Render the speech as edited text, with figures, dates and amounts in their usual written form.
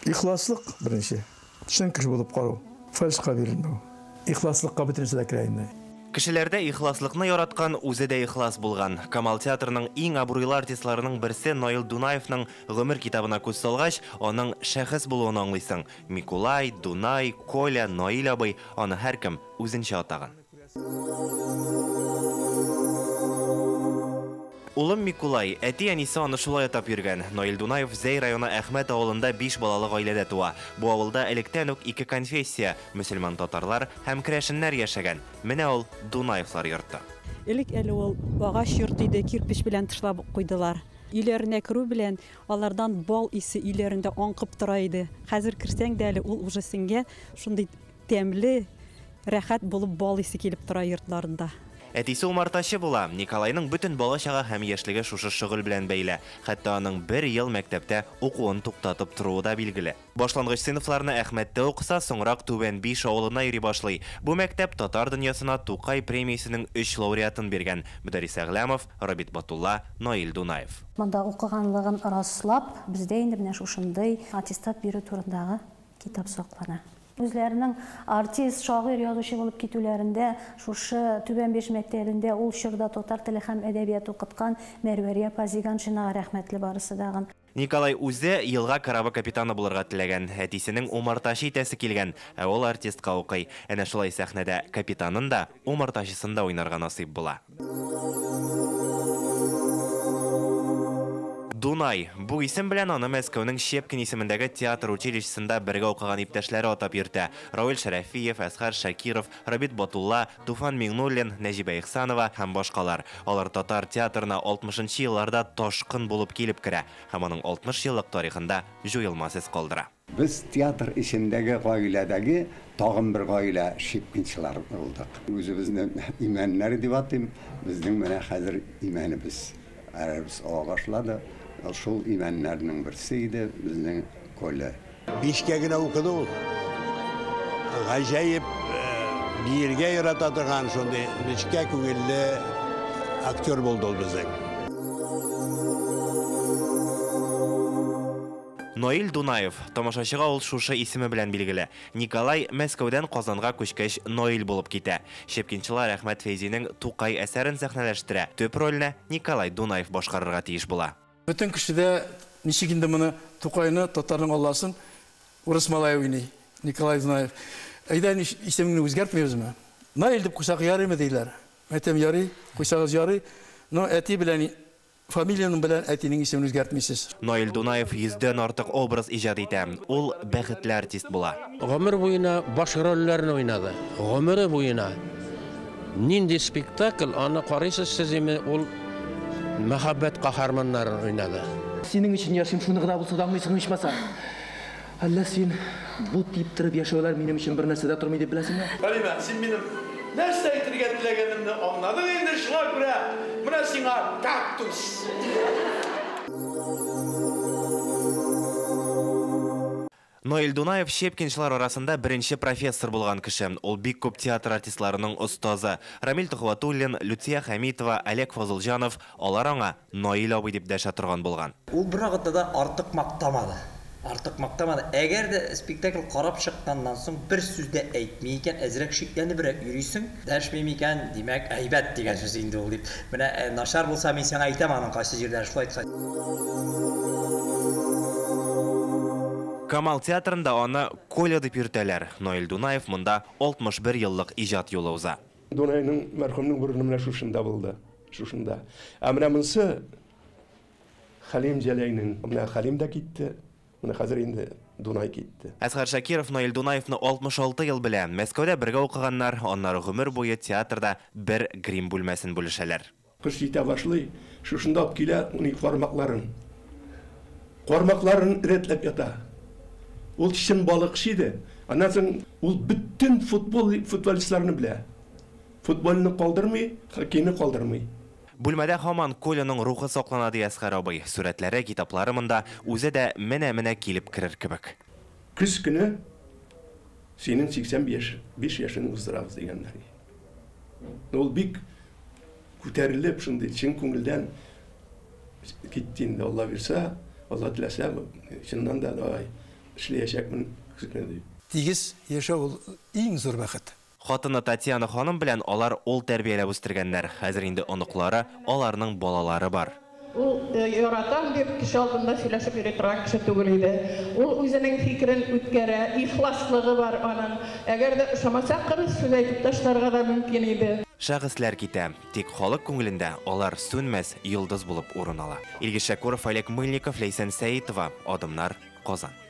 İxlaslıq birinci. Çın kişi bulup qaru. Falsqa verilmeu. İxlaslıqqa birinci de kirayınday. Кешеләрдә ихласлыкны яраткан, үзе дә ихлас булган. Камал театрының иң абруйлы артистларының берсе Ноил Дунаевның гомер китабына күз салгач, аның шәхес булуын аңлыйсың. Микулай, Дунай, Коля, Ноил абый, аны һәркем үзенчә атаган. Улым Микулай, әти-әнисе аны шулай атап йөргән. Ноил Дунаев Зәй районы Әхмәт авылында 5 балалы гаиләдә туа. Бу авылда электән үк 2 конфессия, мөселман татарлар һәм керәшеннәр яшәгән. Менә ул Дунаевлар йорты. Элек әле ул агач йорт иде, кирпич белән тышлап куйдылар. Үйләренә керү белән алардан бал исе үйләрендә аңкып тора иде. Хәзер кирсәң дә әле ул уже сиңгә шундый тәмле, рәхәт булып бал исе килеп тора йортларында. Әтисе умартачы була. Николайның бөтен бала-чага һәм яшьлеге шушы шөгыль белән бәйле. Хәтта аның 1 ел мәктәптә укуын туктатып торуы да билгеле. Башлангыч сыйныфларны Әхмәттә укыса, соңрак Түбән 5 авылына йөри башлый. Бу мәктәп татар дөньясына Тукай премиясенең 3 лауреатын биргән. Мөдәррис Әгләмов, Рабит Батулла, Ноил Дунаев. Монда укыганлыгын раслап, бездә инде менә шушындый аттестат бирү турындагы китап саклана. Үзләренең артист, шагыйрь, язучы булып китүләрендә, шушы Түбән 5 мәктәбендә ул чорда татар теле һәм әдәбият укыткан Мәрвәрия Пазиганшина рәхмәтле барысы дагын. Николай үзе елга корабы капитаны булырга теләгән. Әтисенең умартачы итәсе килгән, ә ул артистка укый. Әнә шулай сәхнәдә капитанын да, умартачысын да уйнарга насыйп була. Дунай. Бу исем белән аны Мәскәүнең Щепкин исемендәге театр училищесында бергә укыган иптәшләре атап йөртә. Равил Шәрәфиев, Әсхар Шакиров, Рабит Батулла, Туфан Миңнуллин, Нәҗибә Ихсанова һәм башкалар. Алар татар театрына 60-нчы елларда ташкын булып килеп керә һәм аның 60 еллык тарихында җуелмас эз калдыра. Biz театр içindəki гаиләдәге тагын бер гаилә Щепкинчылар булдык. Үзебезне имәннәр дип атыйм. Безнең менә хәзер имәнебез. Арабыз агашлады. Шул имәннәрнең берсе иде безнең Коля. Бишкә генә укыды ул. Гаҗәеп биергә ярата торган шундый нечкә күңелле актер булды ул безнең. Ноил Дунаев. Тамашачыга ул шушы исеме белән билгеле. Николай Мәскәүдән Казанга күчкәч Ноил булып китә. Щепкинчылар Әхмәт Фәйзинең Тукай әсәрен сәхнәләштерә. Төп рольне Николай Дунаев башкарырга тиеш була. Bütün kişide nişik indi bunu Tukay'ını Tatar'ın Allah'sın Urus Malay oynuyor. Nikolay Dunayev. Aydan ismini özgertmiyoruz mu? Ne edip kuşak yarı mı değiller? Metem yarı, kuşağız yarı. No eti bilen, familyanın bilen etinin ismini özgertmişiz. Ноил Дунаев 100дән артык образ иҗат итә. Ул бәхетле артист була. Гомер буена баш рольләрне уйнады. Гомере буена нинди спектакль аны карыйсыз сез эме ул мәхәббәт каһарманнарын уйнады. Синең өчен яшим шуны гына булса да аңлыйсың ичмаса. Әллә син бу тип торып яшәүләр минем өчен бер нәрсә дә тормый дип беләсеңме? Халима, син минем нәрсә әйтергә теләгәнемне аңладың инде, шуңа күрә менә сиңа кактус. Ноил Дунаев Щепкинчылар арасында беренче профессор булган кеше. Ул бик күп театр артистларының остазы. Рамил Тухватуллин, Люция Хамитова, Олег Фазылҗанов алар аңа Ноил абый дип дәшә торган булган. Ул бер вакытта да артык мактамады. Әгәр дә спектакль карап чыкканнан соң бер сүз дә әйтми икән, әзрәк шикләнеп йөрисең, дәшмим икән, димәк әйбәт дигән сүз инде ул дип. Менә начар булса мин сиңа әйтәм аның кайсы җирдә шулай әйткән. Камал театрында аны Коля дип йөртәләр. Ноил Дунаев монда 61 еллык иҗат юлы уза. Дунайның мәрхүмнең бурыны менә шушында булды. Шушында. Ә менә монсы Халим Җәләйнең. Менә Халим да китте. Менә хәзер инде Дунай китте. Әсхар Шакиров Ноил Дунаевны 66 ел белән Мәскәүдә бергә укыганнар, аннары гомер буе театрда бер грим бүлмәсен бүлешәләр. Кыш җитә башлый, шушында алып килә уның кармакларын. Кармакларын рәтләп ята. Ул чын балыкчы иде. Аннан соң ул бүтән футболистларны белә. Футболны калдырмый, хоккейны калдырмый. Бүлмәдә һаман Коляның рухы саклана ди Әсхар абый. Сүрәтләре, китаплары монда үзе дә менә килеп керер кебек. Көз көне синең 85 яшын уздырабыз дигәннәр. Ул бик күтәрелеп шундый чын күңелдән китте инде. Алла бирсә, Алла теләсә, чыннан да эшләячәкмен. Тигез яшәү ул иң зур бәхет. Хатыны Татьяна ханым белән алар ул тәрбияләп үстергәннәр. Хәзер инде оныклары, аларның балалары бар. Ул яратам дип кеше алдында сөйләшеп йөри торган кеше түгел иде. Ул үзенең фикерен үткәрә, ихласлыгы бар аның. Әгәр дә ошамаса, кырыс сүз әйтеп ташларга да мөмкин иде. Шәхесләр китә, тик халык күңелендә алар сүнмәс йолдыз булып урын ала. Илгиз Шәкуров, Олег Мыльников, Лейсән Сәитова, Адымнар, Казан.